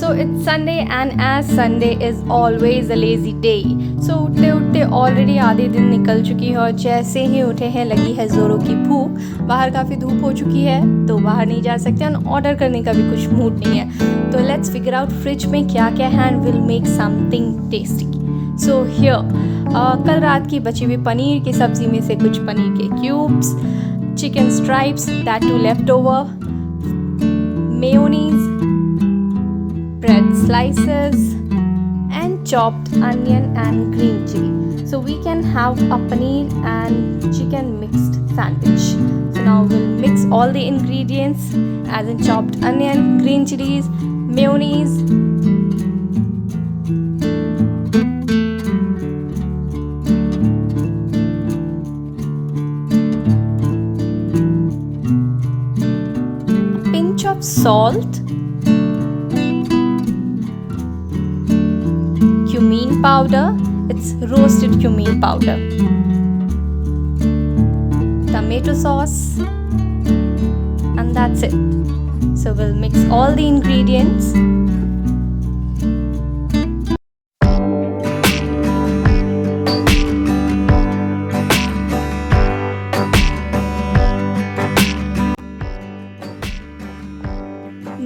So it's Sunday, and as Sunday is always a lazy day. So उठते उठते already आधे दिन निकल चुकी है और जैसे ही उठे हैं लगी है ज़ोरों की भूख। बाहर काफ़ी धूप हो चुकी है तो बाहर नहीं जा सकते और ऑर्डर करने का भी कुछ मूड नहीं है। तो लेट्स फिगर आउट फ्रिज में क्या क्या है and will make something tasty. So here कल रात की बची हुई पनीर की सब्ज़ी में से कुछ पनीर के cubes, chicken stripes, that too leftover, mayonnaise, bread slices, and chopped onion and green chili. So we can have a paneer and chicken mixed sandwich. So now we'll mix all the ingredients as in chopped onion, green chilies, mayonnaise, of salt, cumin powder, it's roasted cumin powder, tomato sauce, and that's it. So we'll mix all the ingredients.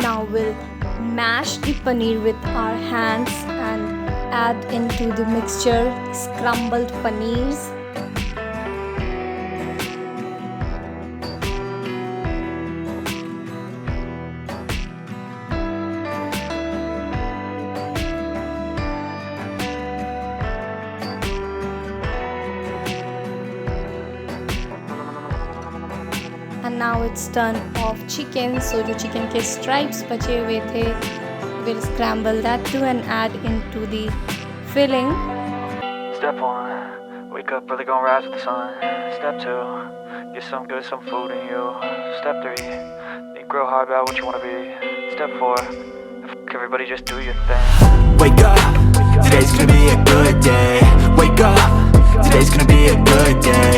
Now we'll mash the paneer with our hands and add into the mixture scrambled paneers. And now it's turn of chicken. So जो chicken के stripes बचे हुए थे, we'll scramble that too and add into the filling. Step 1, wake up early, gonna rise with the sun. Step 2, get some food in you. Step 3, think real hard about what you wanna be. Step 4, everybody just do your thing. Wake up, today's gonna be a good day. Wake up, today's gonna be a good day.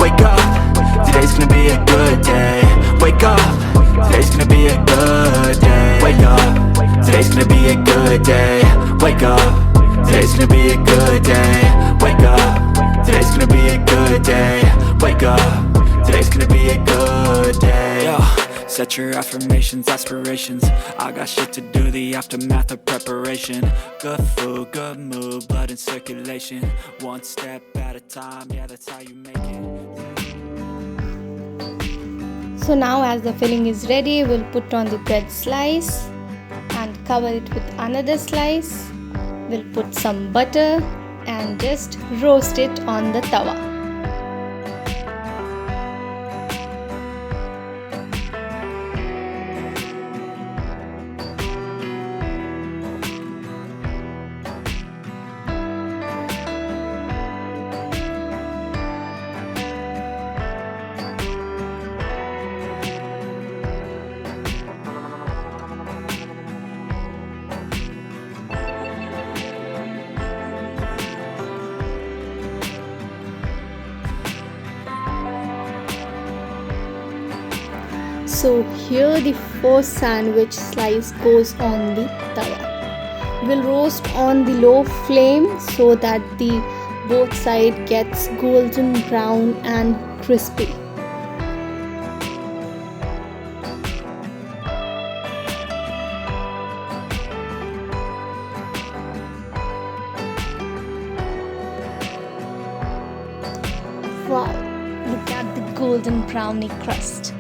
Wake up, today's gonna be a good day. Wake up, today's gonna be a good day. Wake up, today's gonna be a good day. Wake up, today's gonna be a good day. Wake up, today's gonna be a good day. Wake up, today's gonna be a good day. Yo, set your affirmations, aspirations. I got shit to do, the aftermath of preparation. Good food, good mood, blood in circulation. One step at a time, yeah, that's how you make it. So now as the filling is ready, we'll put on the bread slice and cover it with another slice. We'll put some butter and just roast it on the tawa. So here the first sandwich slice goes on the tawa. We'll roast on the low flame so that the both side gets golden brown and crispy. Wow, look at the golden brownie crust.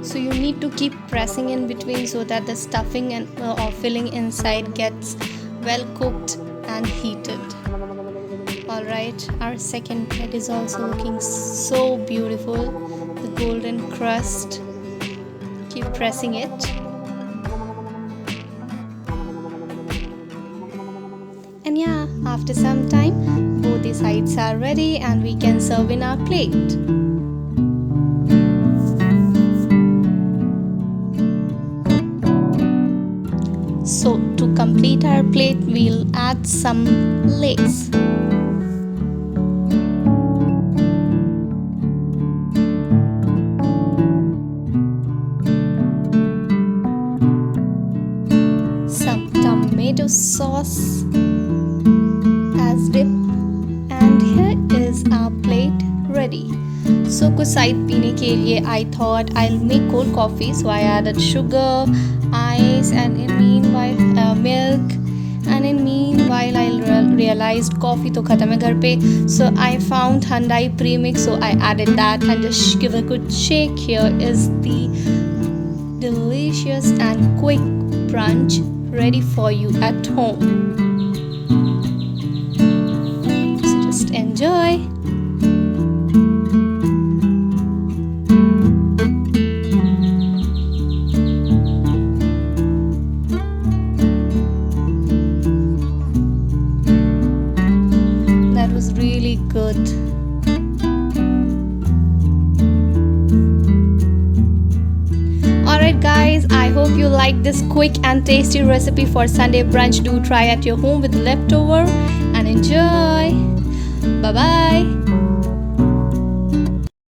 So you need to keep pressing in between so that the stuffing and or filling inside gets well cooked and heated. Alright, our second bread is also looking so beautiful. The golden crust. Keep pressing it. And yeah, after some time, both the sides are ready and we can serve in our plate. So to complete our plate, we'll add some lace. Some tomato sauce as dip, and here is our plate ready. So कुछ side पीने के लिए I thought I'll make cold coffee, so I added sugar, ice, and in meanwhile milk. And in meanwhile I realized coffee तो ख़त्म है घर पे, so I found Hyundai premix, so I added that and just give a good shake. Here is the delicious and quick brunch ready for you at home. So just enjoy. That was really good. Alright guys, I hope you like this quick and tasty recipe for Sunday brunch. Do try at your home with leftover and enjoy. Bye bye.